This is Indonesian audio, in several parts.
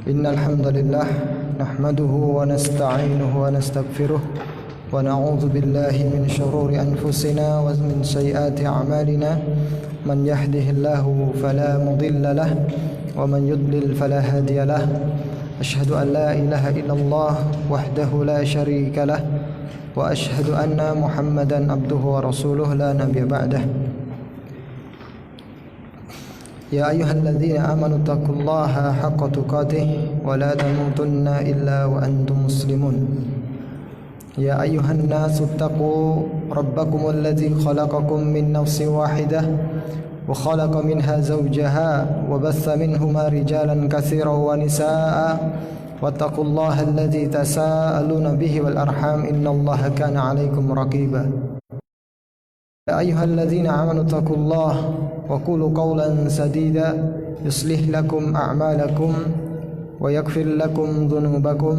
إن الحمد لله نحمده ونستعينه ونستغفره ونعوذ بالله من شرور أنفسنا ومن سيئات أعمالنا من يهده الله فلا مضل له ومن يضلل فلا هادي له أشهد أن لا إله إلا الله وحده لا شريك له وأشهد أن محمدا عبده ورسوله لا نبي بعده يا أيها الذين آمنوا اتقوا الله حق تقاته ولا تموتن إلا وأنتم مسلمون يا أيها الناس اتقوا ربكم الذي خلقكم من نفس واحدة وخلق منها زوجها وبث منهما رجالا كثيرا ونساء واتقوا الله الذي تساءلون به والأرحام إن الله كان عليكم رقيبا يا أيها الذين آمنوا اتقوا الله وقولوا قولا سديدا يصلح لكم أعمالكم ويغفر لكم ذنوبكم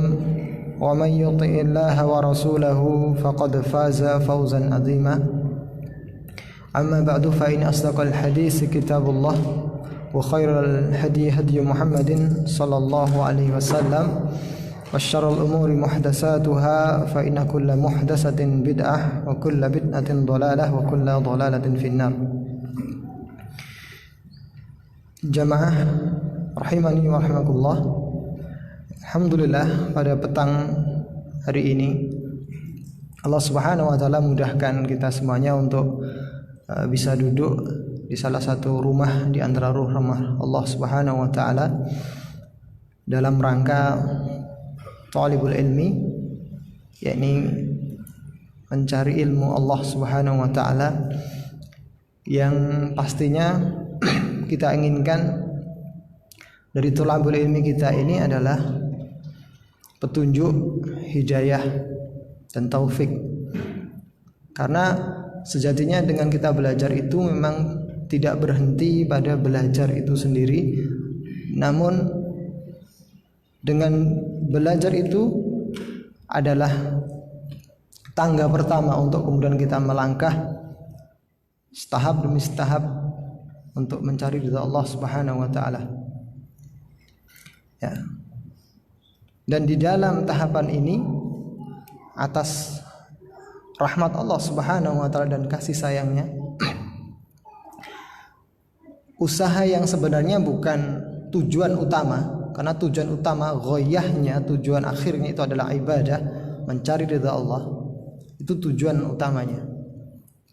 ومن يطع الله ورسوله فقد فاز فوزا عظيما أما بعد فإن أصدق الحديث كتاب الله وخير الهدي هدي محمد صلى الله عليه وسلم وشر الأمور محدثاتها فإن كل محدثة بدعة وكل بدعة ضلالة وكل ضلالة في النار. Jamaah rahimani wa rahimakumullah. Alhamdulillah pada petang hari ini Allah Subhanahu wa taala mudahkan kita semuanya untuk bisa duduk di salah satu rumah di antara rumah Allah Subhanahu wa taala dalam rangka talibul ilmi, yakni mencari ilmu Allah Subhanahu wa taala yang pastinya kita inginkan dari talibul ilmi kita ini adalah petunjuk, hidayah dan taufik. Karena sejatinya dengan kita belajar itu memang tidak berhenti pada belajar itu sendiri, namun dengan belajar itu adalah tangga pertama untuk kemudian kita melangkah setahap demi setahap untuk mencari ridha Allah Subhanahu wa taala. Ya. Dan di dalam tahapan ini atas rahmat Allah Subhanahu wa taala dan kasih sayangnya, usaha yang sebenarnya bukan tujuan utama, karena tujuan utama, ghoyahnya, tujuan akhirnya itu adalah ibadah, mencari ridha Allah. Itu tujuan utamanya.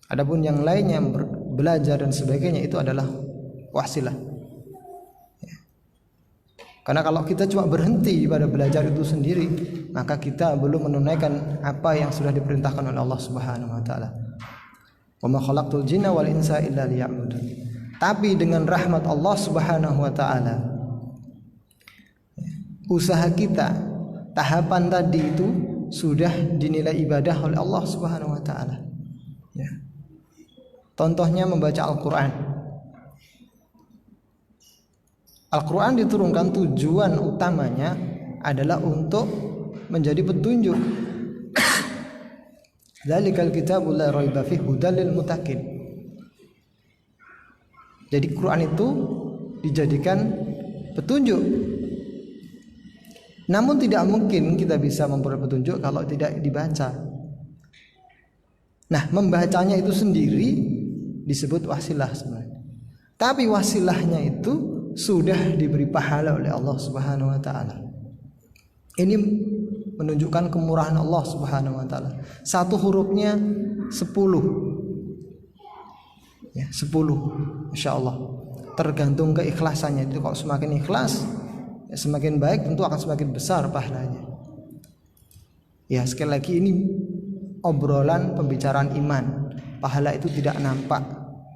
Adapun yang lainnya, belajar dan sebagainya, itu adalah wasilah. Karena kalau kita cuma berhenti pada belajar itu sendiri, maka kita belum menunaikan apa yang sudah diperintahkan oleh Allah Subhanahu wa taala. Wa ma khalaqtul jinna wal insa illa liya'budun. Tapi dengan rahmat Allah Subhanahu wa taala, usaha kita, tahapan tadi itu sudah dinilai ibadah oleh Allah Subhanahu wa taala. Ya. Contohnya membaca Al-Qur'an. Al-Qur'an diturunkan tujuan utamanya adalah untuk menjadi petunjuk. Dzalikal kitabul la raiba fihi hudal lil muttaqin. Jadi Quran itu dijadikan petunjuk. Namun tidak mungkin kita bisa memperoleh petunjuk kalau tidak dibaca. Nah, membacanya itu sendiri disebut wasilah sebenarnya. Tapi wasilahnya itu sudah diberi pahala oleh Allah Subhanahu wa taala. Ini menunjukkan kemurahan Allah Subhanahu wa taala. Satu hurufnya 10. Ya, 10. Masyaallah. Tergantung keikhlasannya. Itu kalau semakin ikhlas, ya semakin baik, tentu akan semakin besar pahalanya. Ya, sekali lagi ini obrolan pembicaraan iman. Pahala itu tidak nampak,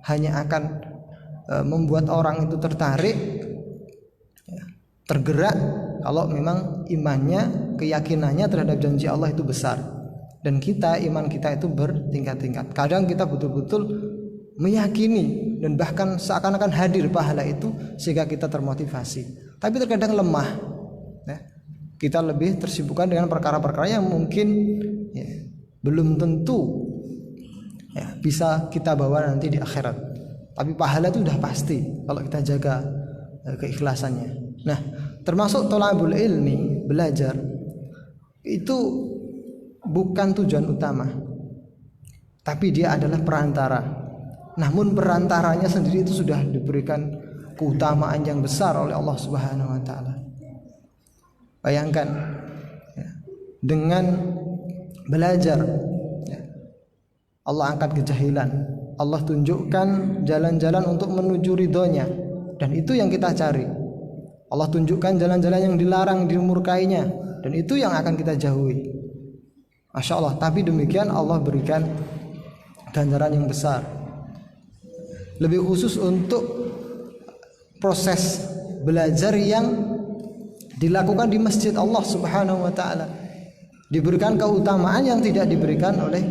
hanya akan membuat orang itu tertarik, ya, tergerak kalau memang imannya, keyakinannya terhadap janji Allah itu besar. Dan iman kita itu bertingkat-tingkat. Kadang kita betul-betul meyakini dan bahkan seakan-akan hadir pahala itu sehingga kita termotivasi. Tapi terkadang lemah, ya. Kita lebih tersibukkan dengan perkara-perkara yang mungkin, ya, belum tentu, ya, bisa kita bawa nanti di akhirat. Tapi pahala itu sudah pasti kalau kita jaga keikhlasannya. Nah, termasuk thalabul ilmi, belajar itu bukan tujuan utama, tapi dia adalah perantara. Namun perantaranya sendiri itu sudah diberikan keutamaan yang besar oleh Allah Subhanahu wa taala. Bayangkan ya, dengan belajar ya, Allah angkat kejahilan, Allah tunjukkan jalan-jalan untuk menuju ridhonya, dan itu yang kita cari. Allah tunjukkan jalan-jalan yang dilarang, dimurkainya, dan itu yang akan kita jauhi. Masya Allah. Tapi demikian Allah berikan ganjaran yang besar, lebih khusus untuk proses belajar yang dilakukan di masjid Allah Subhanahu wa taala, diberikan keutamaan yang tidak diberikan oleh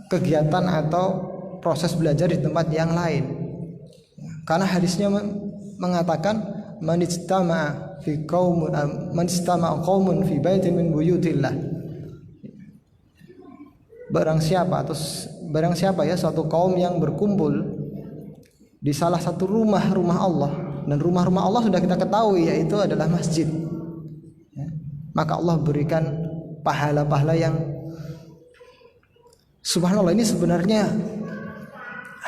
kegiatan atau proses belajar di tempat yang lain. Karena hadisnya mengatakan man ijtama'a qaumun fi baitin min buyutillah. Barang siapa ya suatu kaum yang berkumpul di salah satu rumah Allah, dan rumah Allah sudah kita ketahui yaitu adalah masjid ya, maka Allah berikan pahala-pahala yang subhanallah. Ini sebenarnya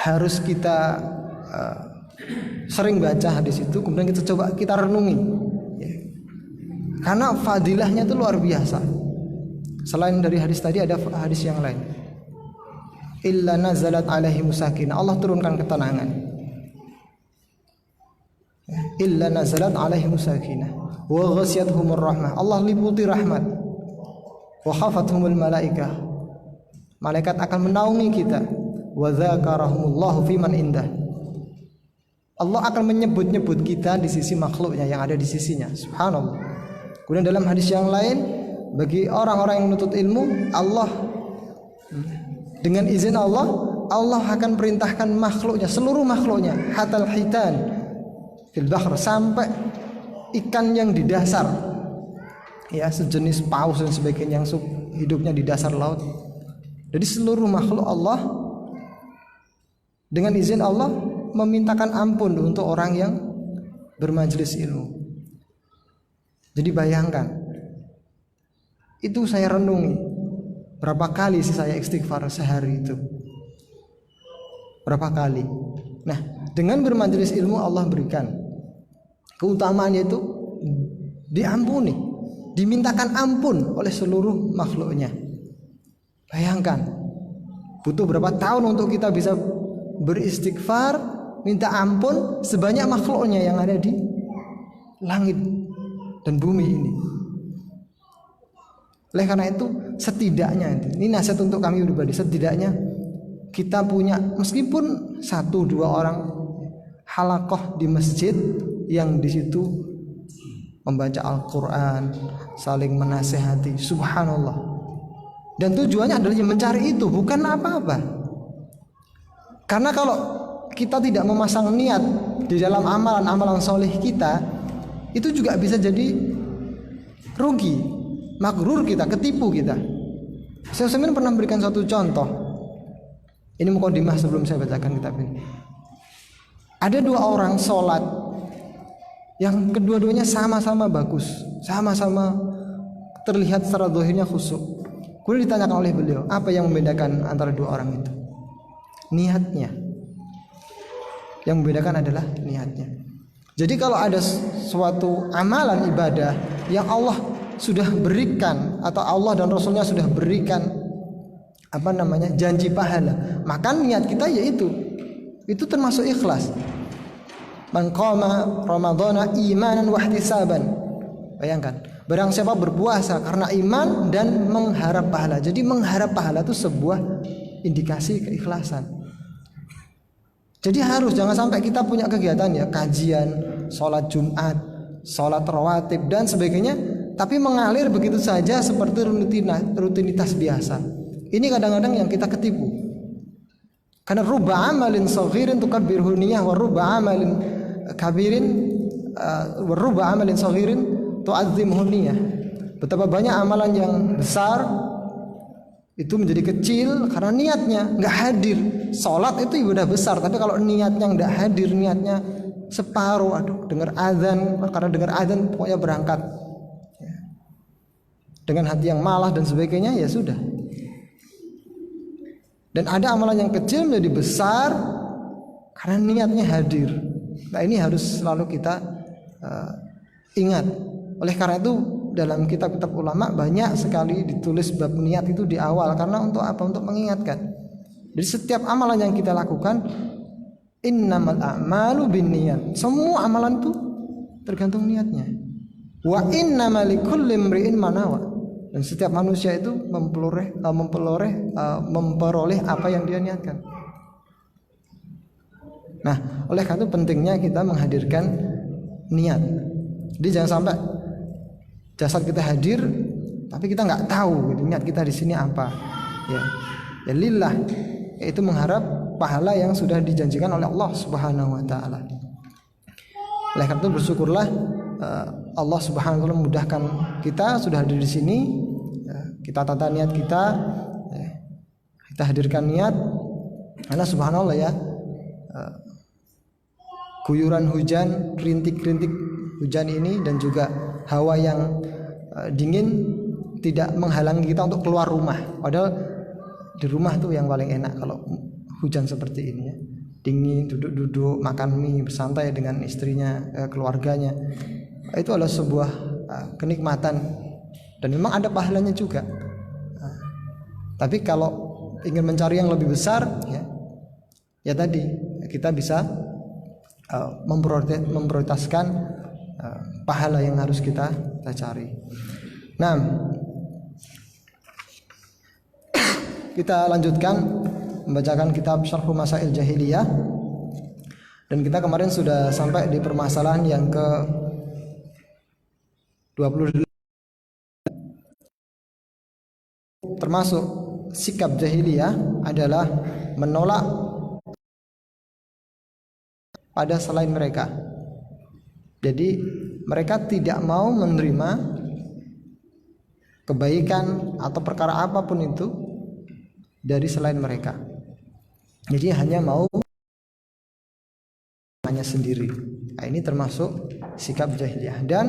harus kita sering baca hadis itu, kemudian kita coba kita renungi ya. Karena fadilahnya itu luar biasa. Selain dari hadis tadi ada hadis yang lain. Illa nazalat alaihi musakinah, Allah turunkan ketenangan. Illa nazalat alaihi musakinah wa ghasyiyatuhumur rahmah, Allah liputi rahmat. Wa khafathumul malaikah, malaikat akan menaungi kita. Wa dzakarahumullahu fiman indah, Allah akan menyebut-nyebut kita di sisi makhluknya yang ada di sisinya. Subhanallah. Kemudian dalam hadis yang lain, bagi orang-orang yang menuntut ilmu, Allah dengan izin Allah akan perintahkan makhluknya, seluruh makhluknya, hatal hitan fil bahr, sampai ikan yang di dasar ya, sejenis paus dan sebagainya yang hidupnya di dasar laut. Jadi seluruh makhluk Allah dengan izin Allah memintakan ampun untuk orang yang bermajelis ilmu. Jadi bayangkan, itu saya renungi, berapa kali sih saya istighfar sehari itu? Berapa kali? Nah, dengan bermajelis ilmu Allah berikan keutamaannya itu diampuni, dimintakan ampun oleh seluruh makhluknya. Bayangkan, butuh berapa tahun untuk kita bisa beristighfar, minta ampun sebanyak makhluknya yang ada di langit dan bumi ini. Oleh karena itu, setidaknya ini nasihat untuk kami pribadi, setidaknya kita punya meskipun 1-2 orang halaqah di masjid yang di situ membaca Al-Qur'an, saling menasehati, subhanallah. Dan tujuannya adalah mencari itu, bukan apa-apa. Karena kalau kita tidak memasang niat di dalam amalan-amalan soleh kita, itu juga bisa jadi rugi, magrur kita, ketipu kita. Syekh Utsaimin pernah memberikan suatu contoh. Ini mukadimah sebelum saya bacakan kitab ini. Ada 2 orang sholat yang kedua-duanya sama-sama bagus, sama-sama terlihat secara zahirnya khusyuk. Kemudian ditanyakan oleh beliau, apa yang membedakan antara 2 orang itu? Niatnya. Yang membedakan adalah niatnya. Jadi kalau ada suatu amalan ibadah yang Allah sudah berikan atau Allah dan Rasulnya sudah berikan janji pahala, maka niat kita yaitu itu termasuk ikhlas. Man qama ramadhana imanan wa ihtisaban. Bayangkan, barang siapa berpuasa karena iman dan mengharap pahala. Jadi mengharap pahala itu sebuah indikasi keikhlasan. Jadi jangan sampai kita punya kegiatan ya, kajian, sholat Jumat, sholat rawatib dan sebagainya, tapi mengalir begitu saja seperti rutinitas biasa. Ini kadang-kadang yang kita ketipu. Karena rubba amalin saghirin tukabbirhu niyah wa rubba amalin kabirin wa rubba amalin saghirin tu'azzimhu niyah. Betapa banyak amalan yang besar itu menjadi kecil karena niatnya nggak hadir. Sholat itu ibadah besar, tapi kalau niatnya nggak hadir, niatnya separuh, aduh dengar azan, karena dengar azan pokoknya berangkat, ya. Dengan hati yang malah dan sebagainya, ya sudah. Dan ada amalan yang kecil menjadi besar karena niatnya hadir. Nah ini harus selalu kita ingat. Oleh karena itu dalam kitab-kitab ulama banyak sekali ditulis bab niat itu di awal, karena untuk apa? Untuk mengingatkan. Jadi setiap amalan yang kita lakukan, innamal a'malu binniyat. Semua amalan itu tergantung niatnya. Wa innamal likulli imri'in ma nawa. Dan setiap manusia itu memperoleh apa yang dia niatkan. Nah, oleh karena itu pentingnya kita menghadirkan niat. Jadi jangan sampai jasad kita hadir tapi kita nggak tahu gitu, niat kita di sini apa. Ya lillah, yaitu mengharap pahala yang sudah dijanjikan oleh Allah Subhanahu wa taala. Oleh karena itu bersyukurlah Allah Subhanahu wa taala memudahkan kita sudah hadir di sini. Kita tata niat kita, kita hadirkan niat, karena subhanallah ya, guyuran hujan, rintik-rintik hujan ini dan juga hawa yang dingin tidak menghalangi kita untuk keluar rumah. Padahal di rumah tuh yang paling enak kalau hujan seperti ini ya. Dingin, duduk-duduk, makan mie, bersantai dengan istrinya, keluarganya. Itu adalah sebuah kenikmatan dan memang ada pahalanya juga. Tapi kalau ingin mencari yang lebih besar, ya tadi kita bisa memprioritaskan pahala yang harus kita cari. Nah, kita lanjutkan membacakan kitab Syarh Masail Jahiliyah, dan kita kemarin sudah sampai di permasalahan yang ke 28. Termasuk sikap jahiliyah adalah menolak pada selain mereka. Jadi mereka tidak mau menerima kebaikan atau perkara apapun itu dari selain mereka. Jadi hanya mau hanya sendiri. Nah, ini termasuk sikap jahiliyah. Dan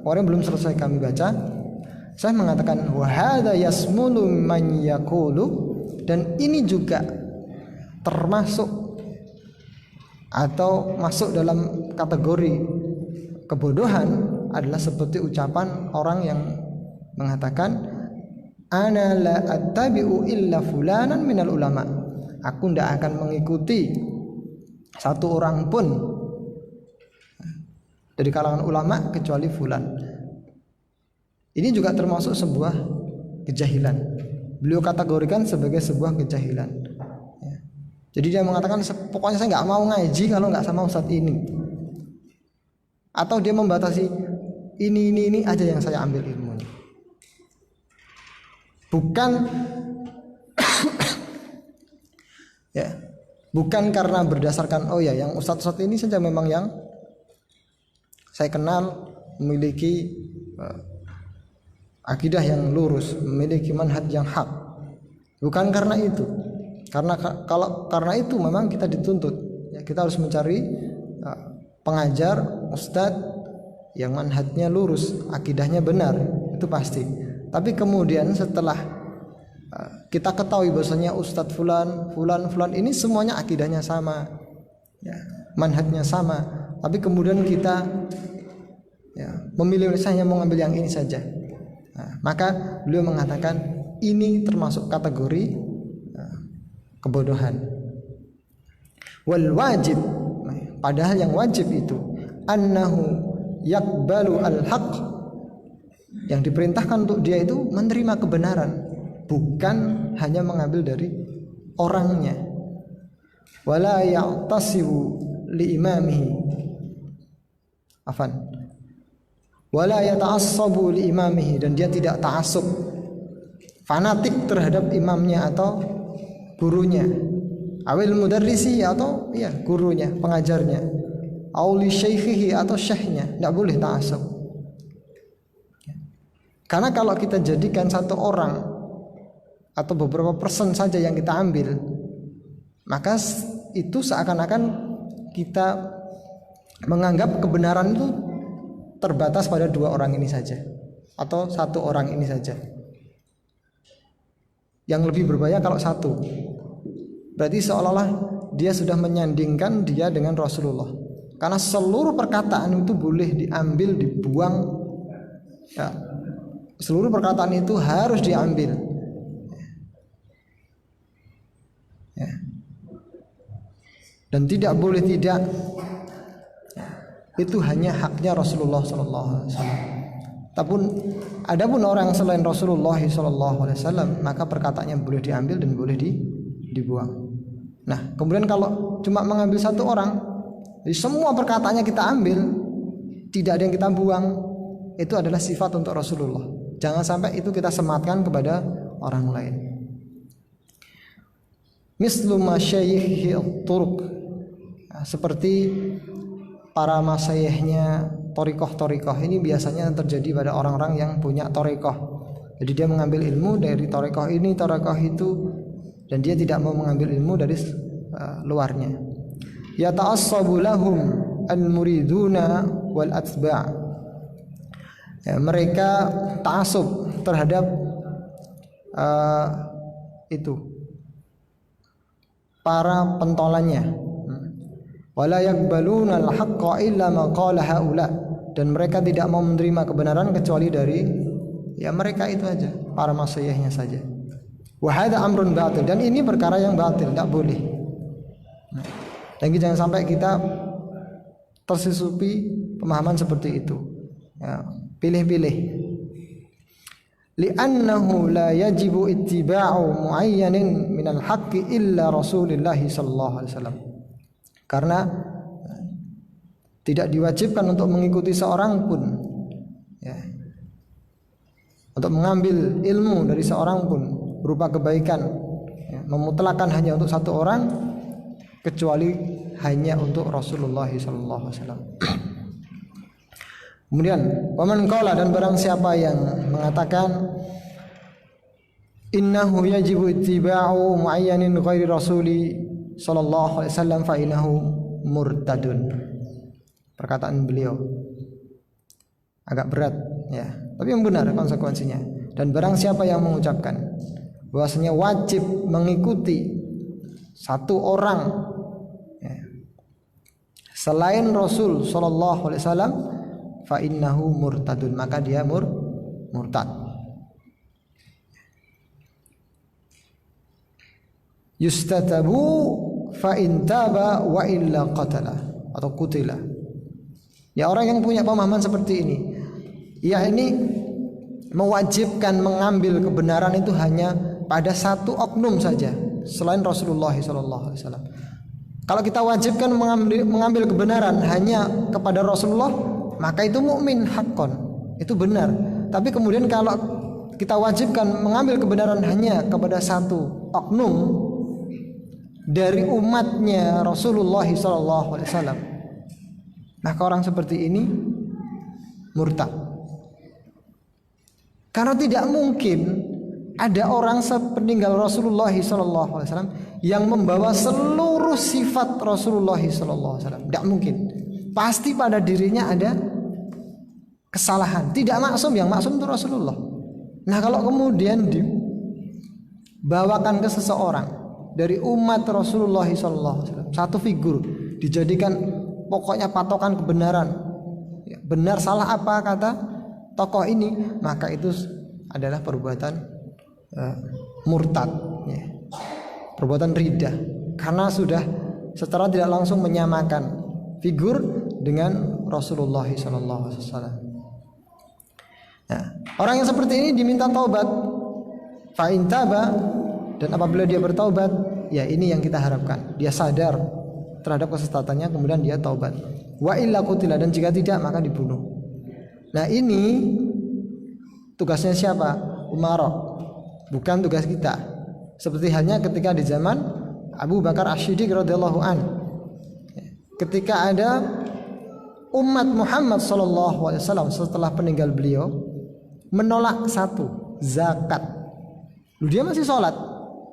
kemarin belum selesai kami baca, saya mengatakan wa hadza yasmulu man yaqulu, dan ini juga termasuk atau masuk dalam kategori kebodohan adalah seperti ucapan orang yang mengatakan ana la attabi'u illa fulanan minal ulama. Aku tidak akan mengikuti satu orang pun dari kalangan ulama kecuali fulan. Ini juga termasuk sebuah kejahilan. Beliau kategorikan sebagai sebuah kejahilan. Ya. Jadi dia mengatakan pokoknya saya nggak mau ngaji kalau nggak sama ustadz ini. Atau dia membatasi ini aja yang saya ambil ilmunya. Bukan ya, bukan karena berdasarkan yang ustadz ini saja memang yang saya kenal memiliki akidah yang lurus, memiliki manhaj yang hak. Bukan karena itu. Karena itu memang kita dituntut, ya, kita harus mencari pengajar, ustadz yang manhajnya lurus, akidahnya benar, itu pasti. Tapi kemudian setelah kita ketahui bahwasanya ustadz fulan ini semuanya akidahnya sama, ya, manhajnya sama, tapi kemudian kita memilih saya mau ngambil yang ini saja. Nah, maka beliau mengatakan ini termasuk kategori kebodohan. Wal wajib, padahal yang wajib itu annahu yaqbalu al-haq, yang diperintahkan untuk dia itu menerima kebenaran, bukan hanya mengambil dari orangnya. Wala ya'tasibu li imamihi, wala yata'assabu li imamihi, dan dia tidak ta'assub, fanatik terhadap imamnya atau gurunya, awil mudarrisi atau gurunya, pengajarnya, auli syaikhihi atau syekhnya, tidak boleh ta'assub. Karena kalau kita jadikan satu orang atau beberapa person saja yang kita ambil, maka itu seakan-akan kita menganggap kebenaran itu terbatas pada 2 orang ini saja atau 1 orang ini saja. Yang lebih berbahaya kalau 1. Berarti seolah-olah dia sudah menyandingkan dia dengan Rasulullah. Karena seluruh perkataan itu boleh diambil, dibuang. Ya. Seluruh perkataan itu harus diambil. Ya. Dan tidak boleh tidak. Itu hanya haknya Rasulullah SAW. Adapun orang selain Rasulullah SAW, maka perkataannya boleh diambil dan boleh dibuang. Nah, kemudian kalau cuma mengambil 1 orang, jadi semua perkataannya kita ambil, tidak ada yang kita buang, itu adalah sifat untuk Rasulullah. Jangan sampai itu kita sematkan kepada orang lain. Mislu masyayikhi turuq, seperti para masyayihnya torikoh ini biasanya terjadi pada orang-orang yang punya torikoh. Jadi dia mengambil ilmu dari torikoh ini, torikoh itu, dan dia tidak mau mengambil ilmu dari luarnya. Yata'assabu lahum al-muriduna wal atba'. Ya, mereka ta'assub terhadap itu para pentolannya. Wala yaqbaluna al-haqqa illa ma qala haula, dan mereka tidak mau menerima kebenaran kecuali dari mereka itu aja, para masyayihnya saja. Wa hadza amrun batil, dan ini perkara yang batil, tidak boleh. Dan jangan sampai kita tersisupi pemahaman seperti itu. Ya, pilih-pilih. Li'annahu la yajibu ittiba'u muayyanin minal haqqi illa Rasulullah sallallahu alaihi wasallam. Karena tidak diwajibkan untuk mengikuti seorang pun, ya, untuk mengambil ilmu dari seorang pun berupa kebaikan, ya, memutlakkan hanya untuk 1 orang, kecuali hanya untuk Rasulullah SAW. Kemudian, waman qala, dan barang siapa yang mengatakan innahu yajibu ittiba'u muayyanin ghairi rasuli sallallahu alaihi wasallam fa innahu murtadun. Perkataan beliau agak berat, ya, tapi yang benar konsekuensinya. Dan barang siapa yang mengucapkan bahwasanya wajib mengikuti 1 orang, ya, selain Rasul sallallahu alaihi wasallam, fa innahu murtadun, maka dia murtad. Yustatabu fa in taba wa illa qatala atau qutila. Ya, orang yang punya pemahaman seperti ini, ya, ini mewajibkan mengambil kebenaran itu hanya pada 1 oknum saja selain Rasulullah SAW. Kalau kita wajibkan mengambil kebenaran hanya kepada Rasulullah, maka itu mukmin haqqan, itu benar. Tapi kemudian kalau kita wajibkan mengambil kebenaran hanya kepada 1 oknum dari umatnya Rasulullah SAW, maka orang seperti ini murtad. Karena tidak mungkin ada orang sepeninggal Rasulullah SAW yang membawa seluruh sifat Rasulullah SAW. Tidak mungkin. Pasti pada dirinya ada kesalahan. Tidak maksum, yang maksum itu Rasulullah. Nah, kalau kemudian dibawakan ke seseorang dari umat Rasulullah SAW, 1 figur dijadikan pokoknya patokan kebenaran, ya, benar salah apa kata tokoh ini, maka itu adalah perbuatan murtad, ya, perbuatan riddah, karena sudah secara tidak langsung menyamakan figur dengan Rasulullah SAW. Nah, orang yang seperti ini diminta taubat, fa in taba, dan apabila dia bertaubat, ya ini yang kita harapkan, dia sadar terhadap kesesatannya, kemudian dia taubat. Wa illa qutila, dan jika tidak maka dibunuh. Nah, ini tugasnya siapa? Umara, bukan tugas kita. Seperti halnya ketika di zaman Abu Bakar As-Siddiq radhiyallahu an, ketika ada umat Muhammad SAW setelah peninggal beliau menolak 1, zakat. Dia masih sholat,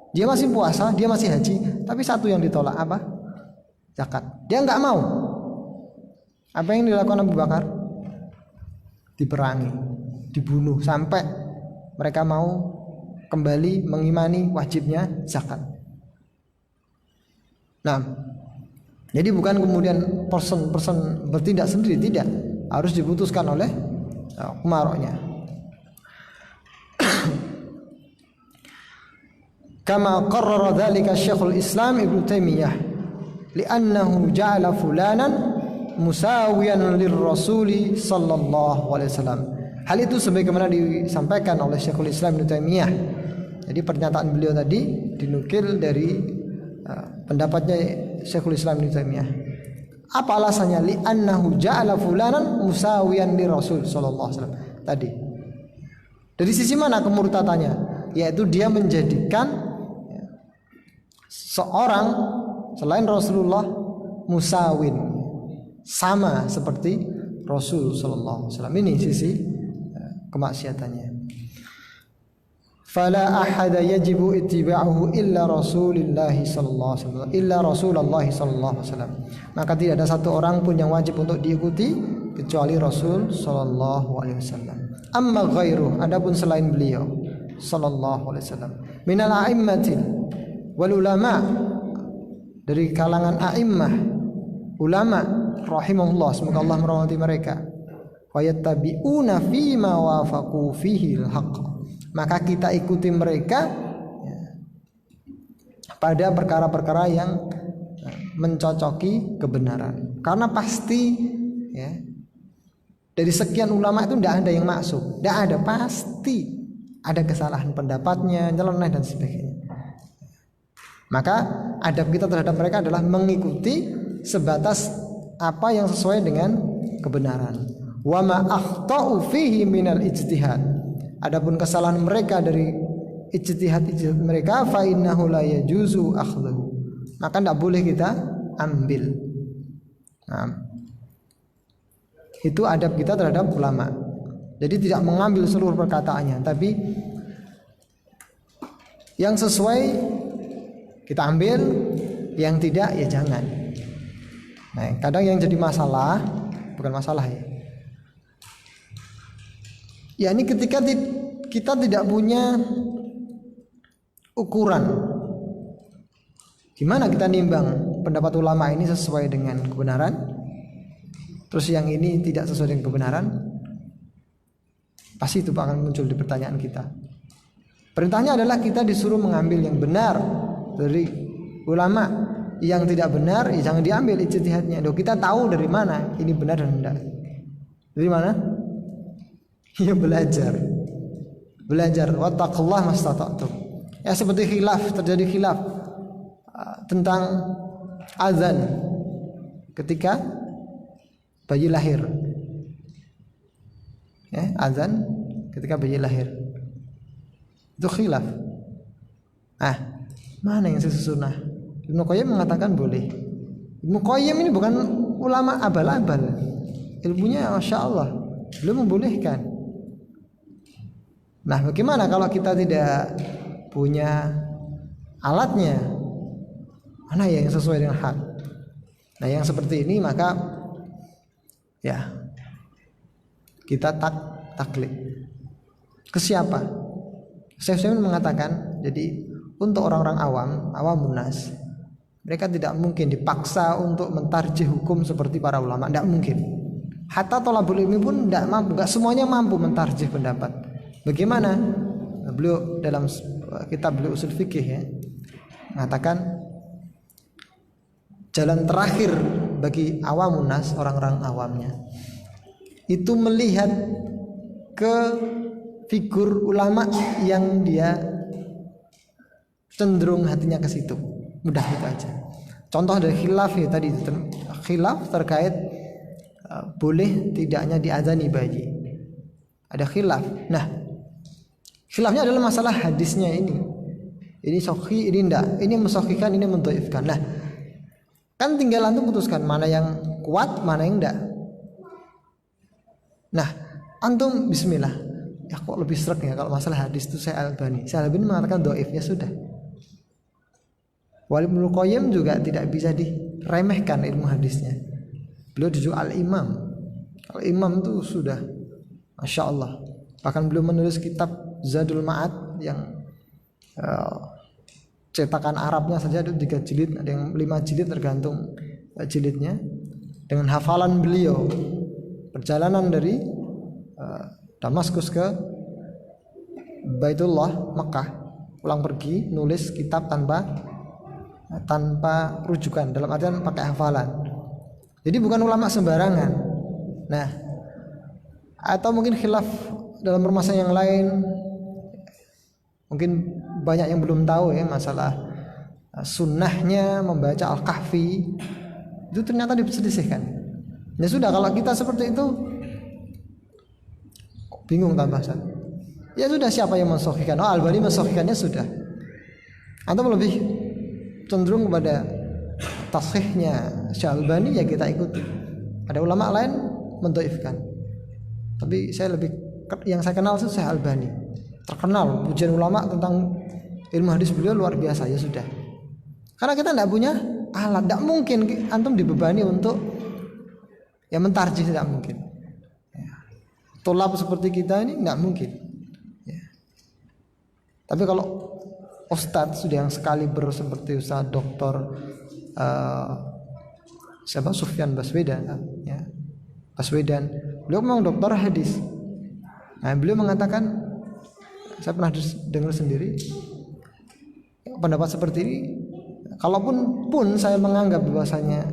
dia masih puasa, dia masih haji, tapi 1 yang ditolak apa? Zakat. Dia nggak mau. Apa yang dilakukan Abu Bakar? Diperangi, dibunuh sampai mereka mau kembali mengimani wajibnya zakat. Nah, jadi bukan kemudian person bertindak sendiri, tidak, harus diputuskan oleh umaroknya. Kama qarrara dzalika Syekhul Islam Ibnu Taimiyah li'annahu ja'ala fulanan musawiyan lirrasuli sallallahu alaihi wasallam. Hal itu sebagaimana disampaikan oleh Syekhul Islam Ibnu Taimiyah. Jadi pernyataan beliau tadi dinukil dari pendapatnya Syekhul Islam Ibnu Taimiyah. Apa alasannya? Li'annahu ja'ala fulanan musawiyan lirrasul sallallahu alaihi wasallam. Tadi. Dari sisi mana kemurtadannya? Yaitu dia menjadikan seorang selain Rasulullah musawin, sama seperti Rasul sallallahu alaihi wasallam. Ini sisi kemaksiatannya. Fala ahada yajibu ittiba'uhu illa Rasulullah sallallahu alaihi wasallam, illa Rasulullah sallallahu alaihi wasallam. Maka tidak ada satu orang pun yang wajib untuk diikuti kecuali Rasul sallallahu alaihi wasallam. Amma ghairuh, adapun selain beliau sallallahu alaihi wasallam, minal a'immatin wal ulama, dari kalangan a'immah ulama rahimahullah, semoga Allah merahmati mereka, wa yattabi'una fima wafaqu fihi al-haq, maka kita ikuti mereka pada perkara-perkara yang mencocoki kebenaran. Karena pasti ya, dari sekian ulama itu tidak ada yang maksum, tidak ada, pasti ada kesalahan pendapatnya, nyeleneh dan sebagainya. Maka adab kita terhadap mereka adalah mengikuti sebatas apa yang sesuai dengan kebenaran. Wa ma akhta'u fihi minal ijtihad, adapun kesalahan mereka dari ijtihad mereka, fa innahu la yajuzu akhdhuhu, maka tidak boleh kita ambil. Nah, itu adab kita terhadap ulama. Jadi tidak mengambil seluruh perkataannya, tapi yang sesuai kita ambil, yang tidak ya jangan. Nah, kadang yang jadi masalah, bukan masalah ya. Ya ini ketika kita tidak punya ukuran. Gimana kita nimbang pendapat ulama ini sesuai dengan kebenaran, terus yang ini tidak sesuai dengan kebenaran? Pasti itu akan muncul di pertanyaan kita. Perintahnya adalah kita disuruh mengambil yang benar dari ulama, yang tidak benar ya jangan diambil ijtihadnya. Kita tahu dari mana ini benar dan tidak. Dari mana? Ya belajar. Wattaqullah mastata'tum. Ya seperti khilaf, terjadi khilaf tentang azan ketika bayi lahir. Ya, azan ketika bayi lahir. Itu khilaf. Mana yang sunnah? Ibnu Qayyim mengatakan boleh. Ibnu Qayyim ini bukan ulama abal-abal, ilmunya masya Allah, beliau membolehkan. Nah, bagaimana kalau kita tidak punya alatnya? Mana yang sesuai dengan hak? Nah, yang seperti ini maka ya kita taklid. Ke siapa? Syekh Utsaimin mengatakan, jadi untuk orang-orang awamun nas, mereka tidak mungkin dipaksa untuk mentarjih hukum seperti para ulama, tidak mungkin. Hatta thalabul ilmi pun tidak mampu, tidak semuanya mampu mentarjih pendapat. Bagaimana? Beliau dalam kitab beliau usul fikih ya, mengatakan jalan terakhir bagi awamun nas, orang-orang awamnya, itu melihat ke figur ulama yang dia cenderung hatinya ke situ. Mudah itu aja. Contoh dari khilaf ya tadi, khilaf terkait boleh tidaknya diadzani bayi. Ada khilaf. Nah, khilafnya adalah masalah hadisnya ini. Ini sahih, ini enggak. Ini mensahihkan, ini mendhaifkan. Nah, kan tinggal antum putuskan mana yang kuat, mana yang enggak. Nah, antum bismillah. Ya kok lebih sreg ya kalau masalah hadis itu Syekh Albani. Syekh Albani mengatakan dhaifnya sudah. Ibnu Qayyim juga tidak bisa diremehkan ilmu hadisnya. Beliau dijuluki Al-Imam. Al-Imam itu sudah Masya Allah. Bahkan beliau menulis kitab Zadul Ma'ad yang cetakan Arabnya saja ada 3 jilid, ada yang 5 jilid tergantung jilidnya. Dengan hafalan beliau, perjalanan dari Damaskus ke Baitullah Mekah, pulang pergi nulis kitab tanpa rujukan, dalam artian pakai hafalan. Jadi bukan ulama sembarangan. Nah, atau mungkin khilaf dalam permasalahan yang lain. Mungkin banyak yang belum tahu ya masalah sunnahnya membaca Al-Kahfi, itu ternyata diperselisihkan. Ya sudah, kalau kita seperti itu bingung tambah satu. Ya sudah, siapa yang mensahihkan? Oh, Albani mensahihkannya sudah. Atau lebih cenderung kepada tasihnya Syalbani, ya kita ikuti. Ada ulama lain mendhaifkan, tapi yang saya kenal itu Syekh Albani, terkenal pujian ulama tentang ilmu hadis beliau luar biasa. Ya sudah, karena kita tidak punya alat, tidak mungkin antum dibebani untuk mentarjih, tidak mungkin. Tulab seperti kita ini tidak mungkin. Tapi kalau Ustadz sudah yang sekaliber seperti Ustadz Doktor Sufyan Baswedan, Baswedan, beliau memang dokter hadis. Nah, beliau mengatakan, saya pernah dengar sendiri pendapat seperti ini. Kalaupun saya menganggap bahwasanya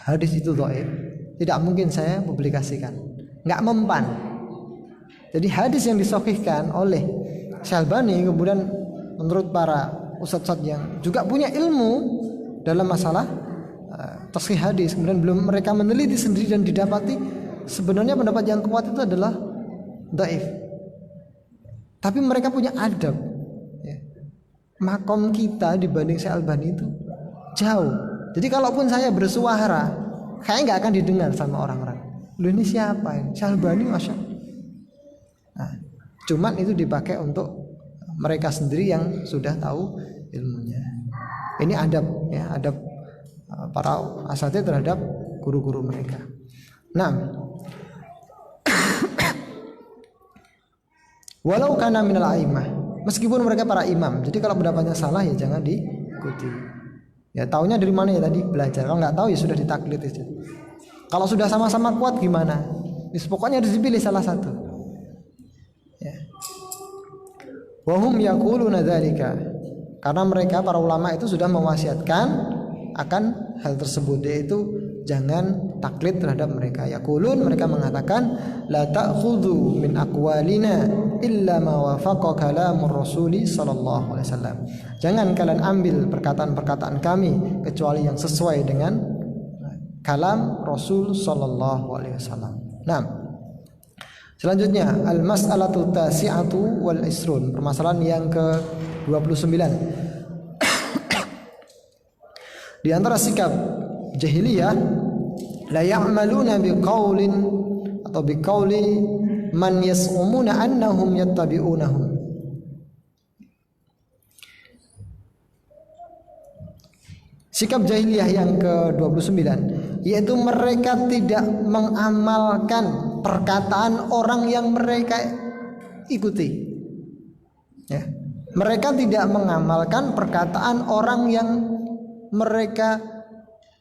hadis itu dhaif, tidak mungkin saya publikasikan, nggak mempan. Jadi hadis yang disahihkan oleh Syalbani, kemudian menurut para ustadz yang juga punya ilmu dalam masalah tasghih hadis, kemudian belum mereka meneliti sendiri dan didapati sebenarnya pendapat yang kuat itu adalah dhaif. Tapi mereka punya adab. Makom kita dibanding Syalbani itu jauh. Jadi kalaupun saya bersuara, kayaknya nggak akan didengar sama orang-orang. Lu ini siapa ini? Syalbani, masya Allah. Nah, cuman itu dipakai untuk mereka sendiri yang sudah tahu ilmunya. Ini adab, adab para asatidz terhadap guru-guru mereka. Nah, walau kana minal a'immah, meskipun mereka para imam. Jadi kalau pendapatnya salah ya jangan diikuti. Ya taunya dari mana ya tadi? Belajar. Kalau nggak tahu ya sudah ditaklid aja. Kalau sudah sama-sama kuat gimana? Pokoknya harus dipilih salah satu. Wahum yaquluna dzalika, karena mereka para ulama itu sudah mewasiatkan akan hal tersebut, yaitu jangan taklid terhadap mereka. Yaqulun, mereka mengatakan la ta'khudhu min aqwalina illa ma wafaqa kalamur rasuli sallallahu alaihi wasallam. Jangan kalian ambil perkataan-perkataan kami kecuali yang sesuai dengan kalam Rasul sallallahu alaihi wasallam. Nah, selanjutnya al-mas'alatu tasi'atu wal isrun, permasalahan yang ke-29. Di antara sikap jahiliyah, la ya'maluna biqaulin atau biqauli man yas'umuna annahum yattabi'unahum. Sikap jahiliyah yang ke-29, yaitu mereka tidak mengamalkan perkataan orang yang mereka ikuti. Ya. Mereka tidak mengamalkan perkataan orang yang mereka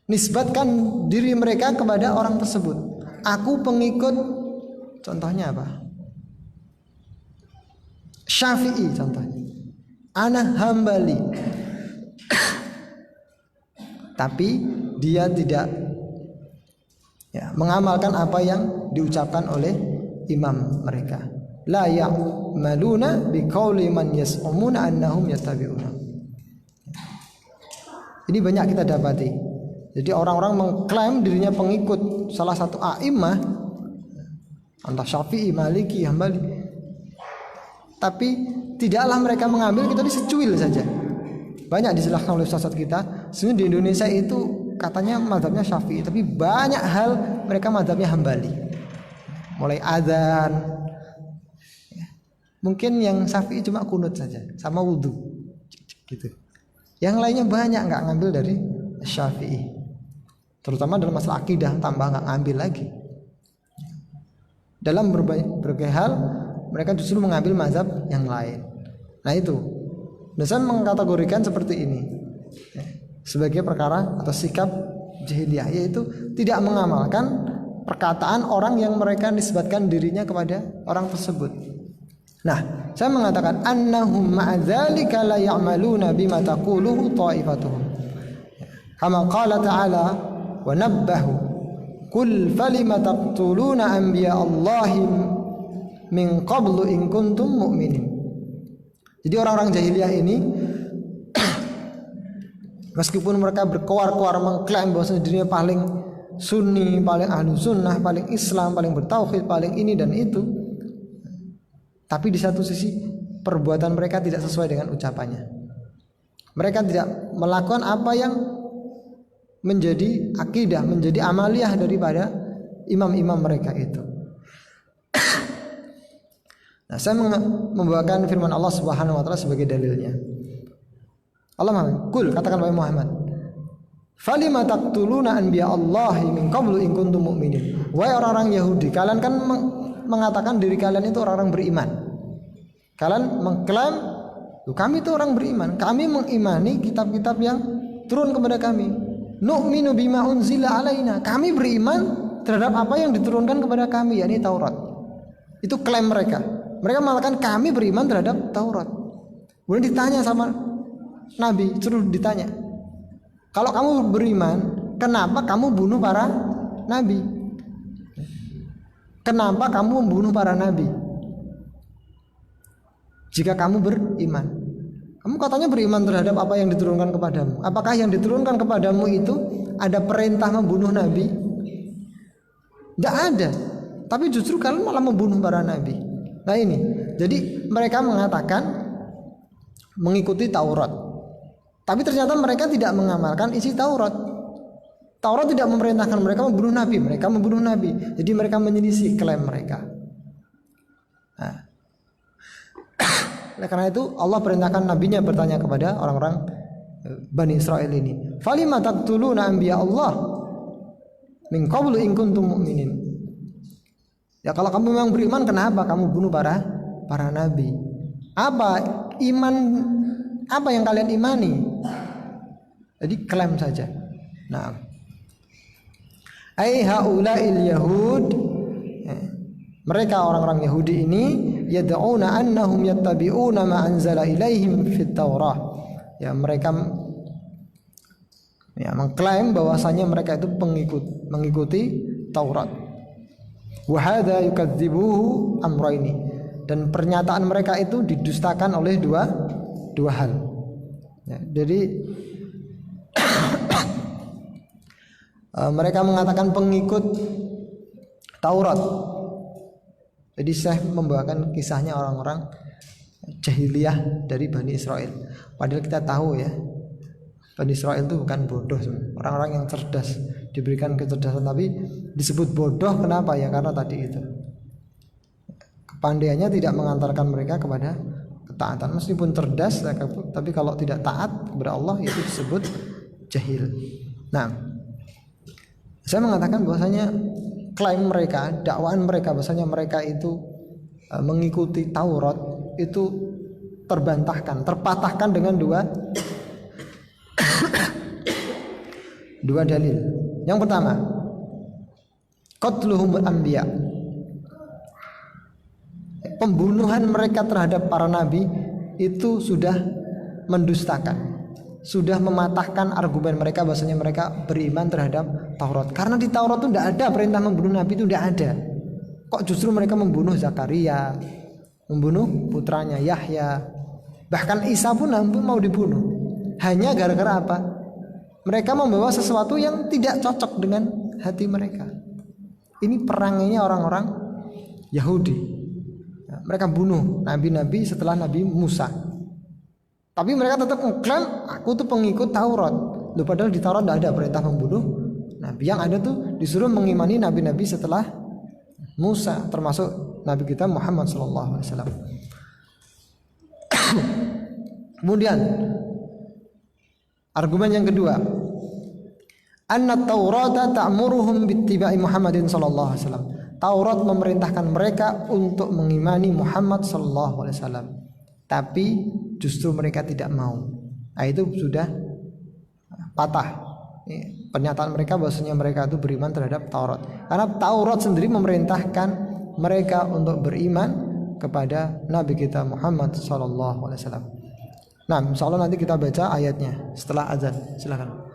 nisbatkan diri mereka kepada orang tersebut. Aku pengikut, contohnya apa? Syafi'i contohnya. Ana Hambali. Tapi dia tidak mengamalkan apa yang diucapkan oleh imam mereka. La ya'maluna biqauli man yas'umuna annahum yattabi'una. Ini banyak kita dapati. Jadi orang-orang mengklaim dirinya pengikut salah satu a'imah, entah Syafi'i, Maliki, Hambali, tapi tidaklah mereka mengambil, kita disecuil saja. Banyak dijelaskan oleh ustaz kita. Sebenarnya di Indonesia itu katanya mazhabnya Syafi'i, tapi banyak hal mereka mazhabnya Hambali. Mulai adzan, mungkin yang Syafi'i cuma kunut saja sama wudu, gitu. Yang lainnya banyak nggak ngambil dari Syafi'i. terutama dalam masalah akidah, tambah nggak ngambil lagi. Dalam berbagai hal mereka justru mengambil mazhab yang lain. Nah itu, dan saya mengkategorikan seperti ini sebagai perkara atau sikap jahiliyah, yaitu tidak mengamalkan perkataan orang yang mereka nisbatkan dirinya kepada orang tersebut. Nah, saya mengatakan annahum ma'adzalika la ya'maluna bima taquluhu ta'ifatuhum. Kama qala ta'ala wa nabbahu qul falima taqtuluna anbiya Allahi min qablu in kuntum mu'minin. Jadi orang-orang jahiliyah ini meskipun mereka berkoar-koar mengklaim bahwa dirinya paling sunni, paling ahlu sunnah, paling Islam, paling bertauhid, paling ini dan itu, tapi di satu sisi perbuatan mereka tidak sesuai dengan ucapannya. Mereka tidak melakukan apa yang menjadi akidah, menjadi amaliyah daripada imam-imam mereka itu. Nah, saya membawakan firman Allah Subhanahu wa taala sebagai dalilnya. Allah mengatakan, "Qul," katakan wahai Muhammad, "Falima taqtuluna anbiya Allahi min qablu in kuntum mu'minin." Wahai orang-orang Yahudi, kalian kan mengatakan diri kalian itu orang-orang beriman. Kalian mengklaim, kami itu orang beriman. Kami mengimani kitab-kitab yang turun kepada kami. Nu'minu bima unzila alaina. Kami beriman terhadap apa yang diturunkan kepada kami, yakni Taurat. Itu klaim mereka. Mereka mengatakan kami beriman terhadap Taurat. Kemudian ditanya sama Nabi, suruh ditanya, kalau kamu beriman, kenapa kamu bunuh para nabi? Kenapa kamu membunuh para nabi? Jika kamu beriman, kamu katanya beriman terhadap apa yang diturunkan kepadamu. Apakah yang diturunkan kepadamu itu ada perintah membunuh nabi? Tidak ada. Tapi justru kalian malah membunuh para nabi. Nah ini, jadi mereka mengatakan mengikuti Taurat, tapi ternyata mereka tidak mengamalkan isi Taurat. Taurat tidak memerintahkan mereka membunuh nabi, mereka membunuh nabi. Jadi mereka menyelisih klaim mereka. Nah, karena itu Allah perintahkan nabinya bertanya kepada orang-orang Bani Israel ini, "Falima taqtuluna anbiya Allah min qablu in kuntum mu'minin." Ya kalau kamu memang beriman, kenapa kamu bunuh para nabi? Apa iman? Apa yang kalian imani? Jadi klaim saja. Nah, ai haula'il yahud, mereka orang-orang Yahudi ini yad'una annahum yattabi'una ma anzala ilaihim fit Taurah. Ya mereka mengklaim bahwasanya mereka itu mengikuti Taurat. Wa hadza yukadzibuhu amrayni, dan pernyataan mereka itu didustakan oleh dua hal. Ya, jadi mereka mengatakan pengikut Taurat. Jadi saya membawakan kisahnya orang-orang jahiliyah dari Bani Israel. Padahal kita tahu ya, Bani Israel itu bukan bodoh, orang-orang yang cerdas, diberikan kecerdasan, tapi disebut bodoh kenapa ya? Karena tadi itu kepandaiannya tidak mengantarkan mereka kepada ketaatan. Meskipun cerdas, tapi kalau tidak taat kepada Allah itu disebut jahil. Nah, saya mengatakan bahwasanya klaim mereka, dakwaan mereka bahwasanya mereka itu mengikuti Taurat itu terbantahkan, terpatahkan dengan dua dalil. Yang pertama, qatluhumul anbiya, pembunuhan mereka terhadap para nabi itu sudah mendustakan, sudah mematahkan argumen mereka bahwasanya mereka beriman terhadap Taurat. Karena di Taurat itu tidak ada perintah membunuh nabi, itu tidak ada. Kok justru mereka membunuh Zakaria, membunuh putranya Yahya, bahkan Isa pun mau dibunuh. Hanya gara-gara apa? Mereka membawa sesuatu yang tidak cocok dengan hati mereka. Ini perangainya orang-orang Yahudi. Mereka bunuh nabi-nabi setelah Nabi Musa. Tapi mereka tetap mengklaim, aku tuh pengikut Taurat. Loh, padahal di Taurat tidak ada perintah membunuh nabi. Yang ada tuh disuruh mengimani nabi-nabi setelah Musa, termasuk Nabi kita Muhammad SAW. Kemudian argumen yang kedua, Anna Taurata ta'muruhum bittiba'i Muhammadin sallallahu alaihi wasallam. Taurat memerintahkan mereka untuk mengimani Muhammad sallallahu alaihi wasallam. Tapi justru mereka tidak mau. Nah, itu sudah patah. Pernyataan mereka bahwasanya mereka itu beriman terhadap Taurat. Karena Taurat sendiri memerintahkan mereka untuk beriman kepada Nabi kita Muhammad sallallahu alaihi wasallam. Nah, insyaallah nanti kita baca ayatnya setelah azan. Silakan.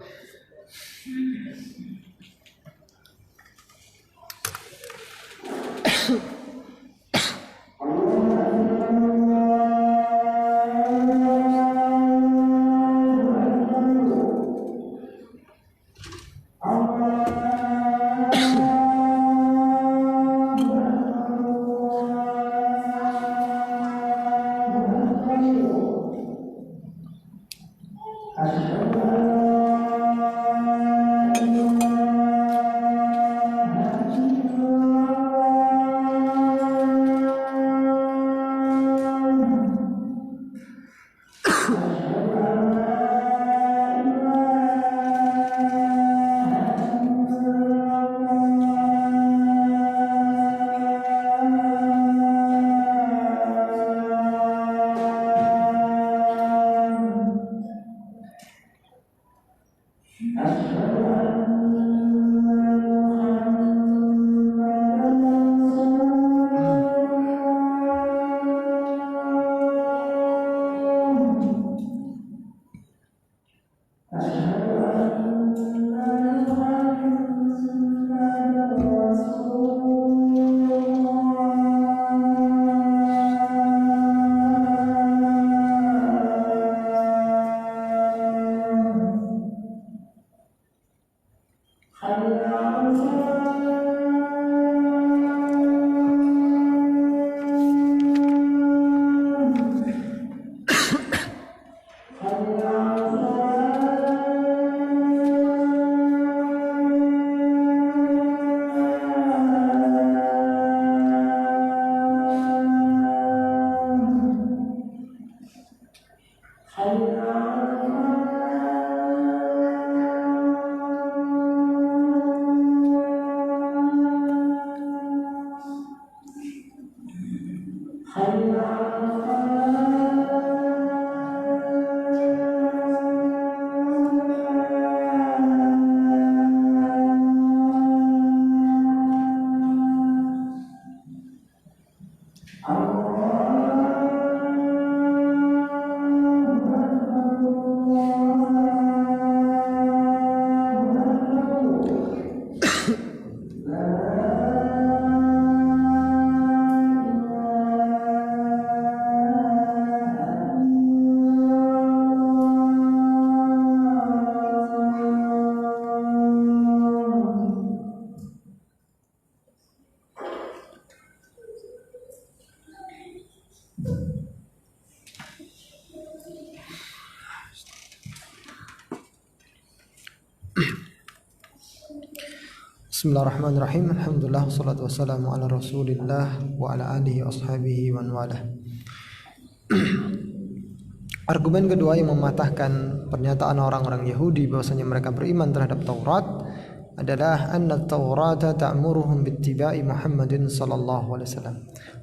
Bismillahirrahmanirrahim. Alhamdulillah wassalatu wassalamu ala Rasulillah wa ala alihi washabihi wa walah. Argumen kedua yang mematahkan pernyataan orang-orang Yahudi bahwasanya mereka beriman terhadap Taurat adalah anna Taurata ta'muruhum bittiba'i Muhammadin sallallahu alaihi wasallam.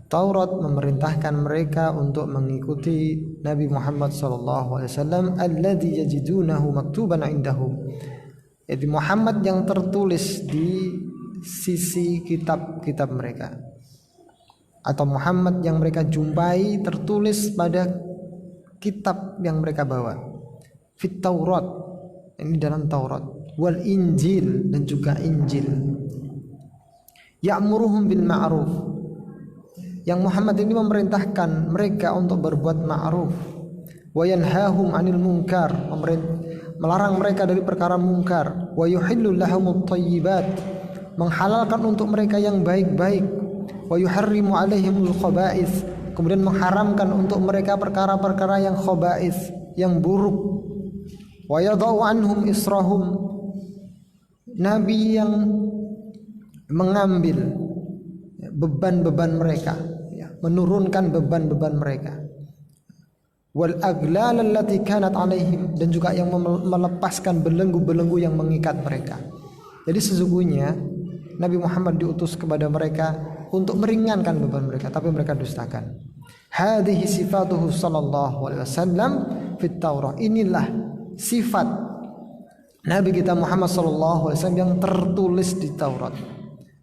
Taurat memerintahkan mereka untuk mengikuti Nabi Muhammad sallallahu alaihi wasallam alladzi yajidunahu maktuban indahum. Jadi Muhammad yang tertulis di sisi kitab-kitab mereka, atau Muhammad yang mereka jumpai tertulis pada kitab yang mereka bawa. Fit Taurat, ini dalam Taurat, wal Injil, dan juga Injil. Ya'muruhum bil ma'ruf, yang Muhammad ini memerintahkan mereka untuk berbuat ma'ruf. Wa yanhahum 'anil munkar, melarang mereka dari perkara mungkar. Wa yuhillu lahumut thayyibat, menghalalkan untuk mereka yang baik-baik. Wa yuharrimu 'alaihimul khaba'its, kemudian mengharamkan untuk mereka perkara-perkara yang khaba'its, yang buruk. Wa yadha'u anhum israhum, Nabi yang mengambil beban-beban mereka, menurunkan beban-beban mereka. wal aglal allati kanat alaihim, dan juga yang melepaskan belenggu-belenggu yang mengikat mereka. Jadi sesungguhnya Nabi Muhammad diutus kepada mereka untuk meringankan beban mereka, tapi mereka dustakan. Hadhihi sifatuhu sallallahu alaihi wasallam fit Taurah. Inilah sifat Nabi kita Muhammad sallallahu alaihi wasallam yang tertulis di Taurat.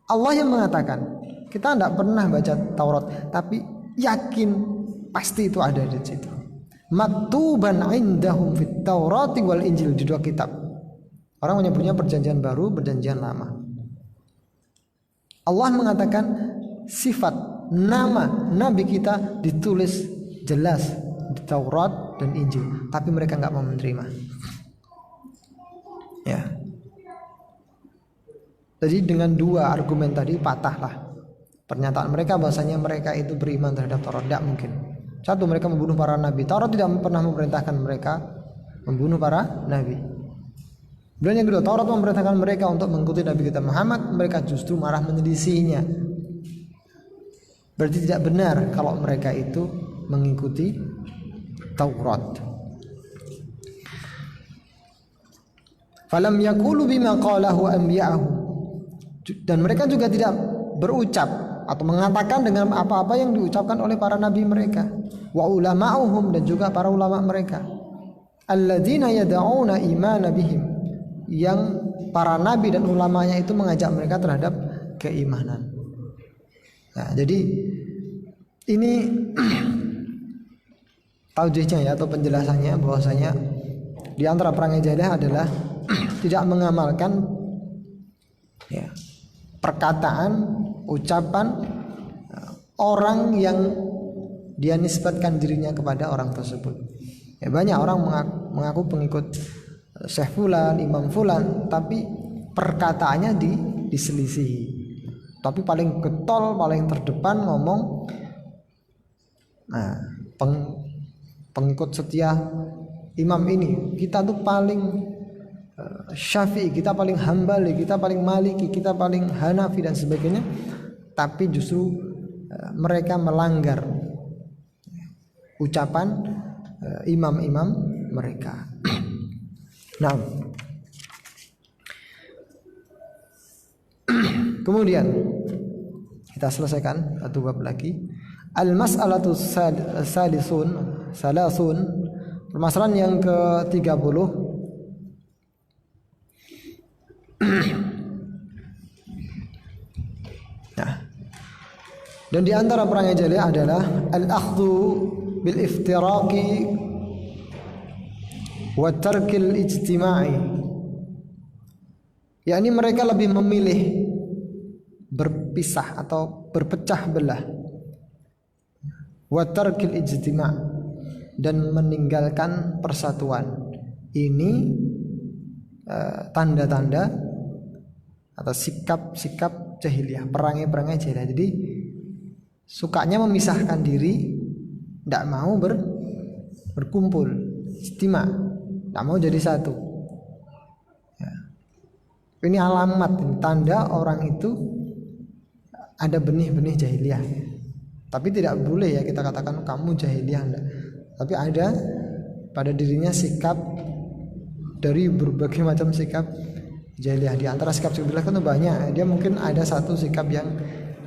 Allah yang mengatakan, kita tidak pernah baca Taurat, tapi yakin pasti itu ada di situ. Maktuban indahum fit Taurati wal Injil, di dua kitab. Orang menyebutnya perjanjian baru, perjanjian lama. Allah mengatakan sifat nama Nabi kita ditulis jelas di Taurat dan Injil, tapi mereka nggak mau menerima. Ya. Jadi dengan dua argumen tadi patahlah pernyataan mereka bahwasanya mereka itu beriman terhadap Taurat. Tidak mungkin. Satu, mereka membunuh para nabi. Taurat tidak pernah memerintahkan mereka membunuh para nabi. Dan yang kedua, Taurat memerintahkan mereka untuk mengikuti Nabi kita Muhammad, mereka justru marah menyelisihinya. Berarti tidak benar kalau mereka itu mengikuti Taurat. Falam yaqulu bima qalahu anbiya'ahu, dan mereka juga tidak berucap atau mengatakan dengan apa-apa yang diucapkan oleh para nabi mereka, wa ulama'uhum, dan juga para ulama mereka, alladzina yad'una imana bihim, yang para nabi dan ulamanya itu mengajak mereka terhadap keimanan. Nah, jadi ini taujihnya ya, atau penjelasannya bahwasanya di antara perangai jahiliyah adalah tidak mengamalkan ya, perkataan, ucapan orang yang dia nisbatkan dirinya kepada orang tersebut. Ya, banyak orang mengaku pengikut Syekh Fulan, Imam Fulan, tapi perkataannya diselisihi. Tapi paling getol, paling terdepan ngomong, nah, pengikut setia imam ini, kita tuh paling Syafi'i, kita paling Hambali, kita paling Maliki, kita paling Hanafi dan sebagainya. Tapi justru mereka melanggar ucapan imam-imam mereka. Nah, kemudian kita selesaikan satu bab lagi. Al-mas'alatu salasun, permasalahan yang ke-30. Nah, dan di antara perangai jahiliyah adalah al-akhdhu bil iftiraqi wa tarkil ijtima'i, yakni mereka lebih memilih berpisah atau berpecah belah, wa tarkil ijtima', dan meninggalkan persatuan. Ini tanda-tanda atau sikap-sikap jahiliyah, perangai-perangai jahiliyah. Jadi sukanya memisahkan diri, tidak mau berkumpul, istima', tidak mau jadi satu. Ya. Ini alamat, ini tanda orang itu ada benih-benih jahiliyah. Tapi tidak boleh ya kita katakan kamu jahiliyah, enggak. Tapi ada pada dirinya sikap dari berbagai macam sikap jahiliyah. Di antara sikap jahiliyah kan banyak. Dia mungkin ada satu sikap yang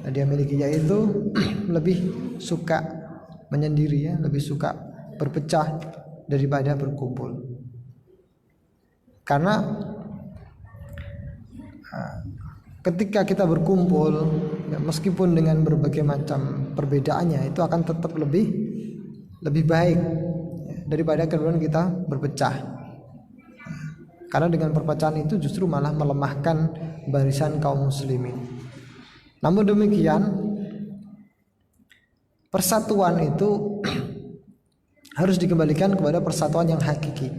dia miliki, yaitu lebih suka menyendiri, ya, lebih suka berpecah daripada berkumpul. Karena ketika kita berkumpul, ya, meskipun dengan berbagai macam perbedaannya, itu akan tetap lebih baik ya, daripada kemudian kita berpecah. Karena dengan perpecahan itu justru malah melemahkan barisan kaum muslimin. Namun demikian, persatuan itu harus dikembalikan kepada persatuan yang hakiki.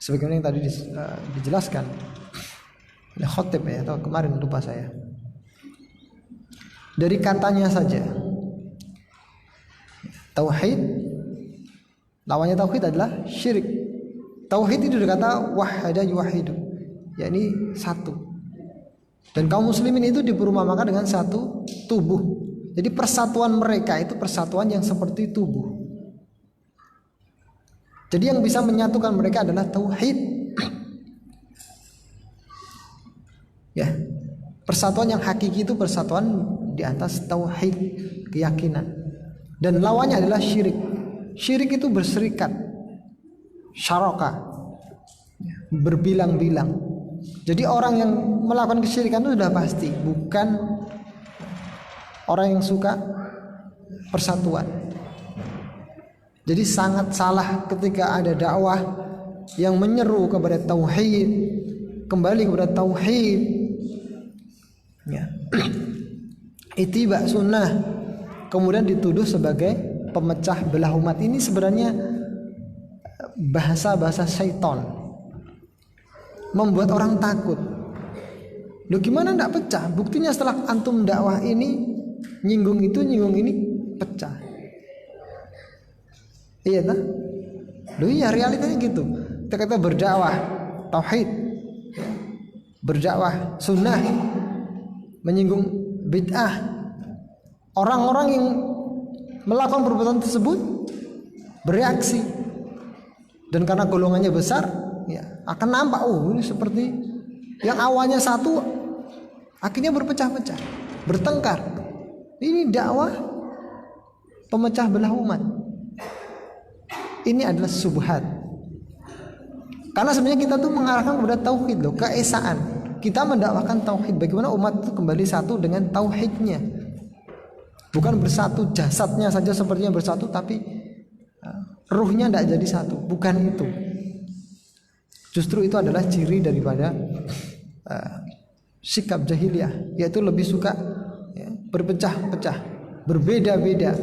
Sebagaimana yang tadi dijelaskan oleh khotib ya, atau kemarin lupa saya. Dari katanya saja, tauhid, lawannya tauhid adalah syirik. Tauhid itu dikata wahada yuwahidu, yakni satu. Dan kaum muslimin itu diperumpamakan dengan satu tubuh. Jadi persatuan mereka itu persatuan yang seperti tubuh. Jadi yang bisa menyatukan mereka adalah tauhid. Ya, persatuan yang hakiki itu persatuan di atas tauhid, keyakinan. Dan lawannya adalah syirik. Syirik itu berserikat, syaraka, berbilang-bilang. Jadi orang yang melakukan kesyirikan itu sudah pasti bukan orang yang suka persatuan. Jadi sangat salah ketika ada dakwah yang menyeru kepada tauhid, kembali kepada tauhid, ya. Ittiba sunnah, kemudian dituduh sebagai pemecah belah umat. Ini sebenarnya bahasa-bahasa syaitan, membuat orang takut. Loh, gimana ndak pecah? Buktinya setelah antum dakwah ini nyinggung itu, nyinggung ini, pecah. Iya tak? Loh iya, realitanya gitu. Kita berdakwah tauhid, berdakwah sunnah, menyinggung bid'ah, orang-orang yang melakukan perbuatan tersebut bereaksi, dan karena golongannya besar, ya akan nampak ini seperti yang awalnya satu akhirnya berpecah-pecah, bertengkar. Ini dakwah pemecah belah umat. Ini adalah subhat. Karena sebenarnya kita tuh mengarahkan kepada tauhid loh, keesaan. Kita mendakwakan tauhid, bagaimana umat itu kembali satu dengan tauhidnya. Bukan bersatu jasadnya saja sepertinya bersatu, tapi ruhnya tidak jadi satu. Bukan itu. Justru itu adalah ciri daripada sikap jahiliyah, yaitu lebih suka berpecah-pecah, berbeda-beda,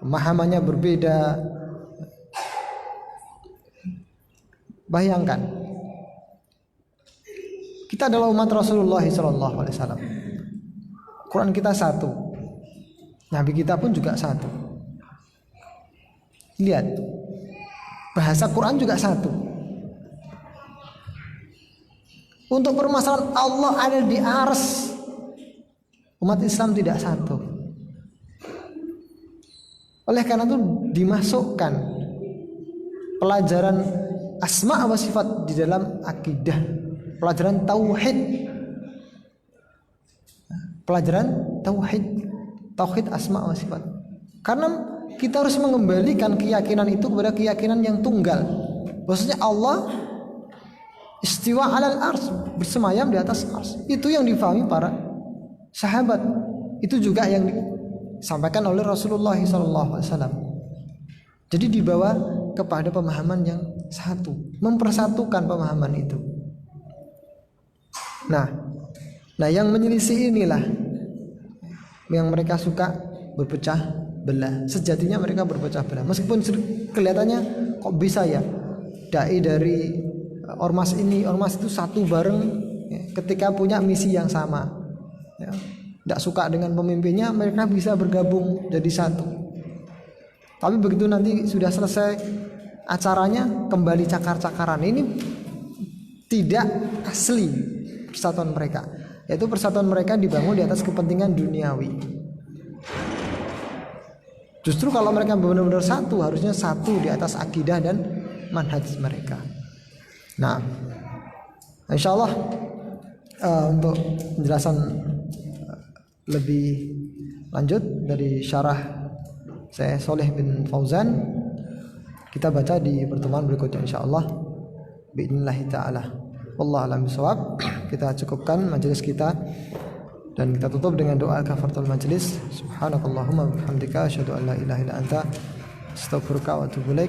pemahamannya berbeda. Bayangkan, kita adalah umat Rasulullah SAW. Quran kita satu, Nabi kita pun juga satu. Lihat, bahasa Quran juga satu. Untuk permasalahan Allah ada di ars, umat Islam tidak satu. Oleh karena itu dimasukkan pelajaran asma wa sifat di dalam akidah, pelajaran tauhid, tauhid asma wa sifat. Karena kita harus mengembalikan keyakinan itu kepada keyakinan yang tunggal. Maksudnya Allah istiwa alal ars, bersemayam di atas ars. Itu yang difahami para sahabat. Itu juga yang disampaikan oleh Rasulullah SAW. Jadi dibawa kepada pemahaman yang satu, mempersatukan pemahaman itu. Nah yang menyelisih inilah yang mereka suka berpecah belah. Sejatinya mereka berpecah belah, meskipun kelihatannya kok bisa ya dai dari ormas ini, ormas itu satu bareng ya, ketika punya misi yang sama ya. Tidak suka dengan pemimpinnya, mereka bisa bergabung jadi satu. Tapi begitu nanti sudah selesai acaranya, kembali cakar-cakaran. Ini tidak asli persatuan mereka, yaitu persatuan mereka dibangun di atas kepentingan duniawi. Justru kalau mereka benar-benar satu, harusnya satu di atas akidah dan manhaj mereka. Nah, insya Allah untuk penjelasan lebih lanjut dari syarah saya Soleh bin Fauzan, kita baca di pertemuan berikutnya insyaallah biidznillah taala. Wallahu a'lam bishawab. Kita cukupkan majelis kita dan kita tutup dengan doa kafaratul majelis. Subhanakallahumma wa bihamdika asyhadu an la ilaha illa anta astaghfiruka wa atubu ilaik.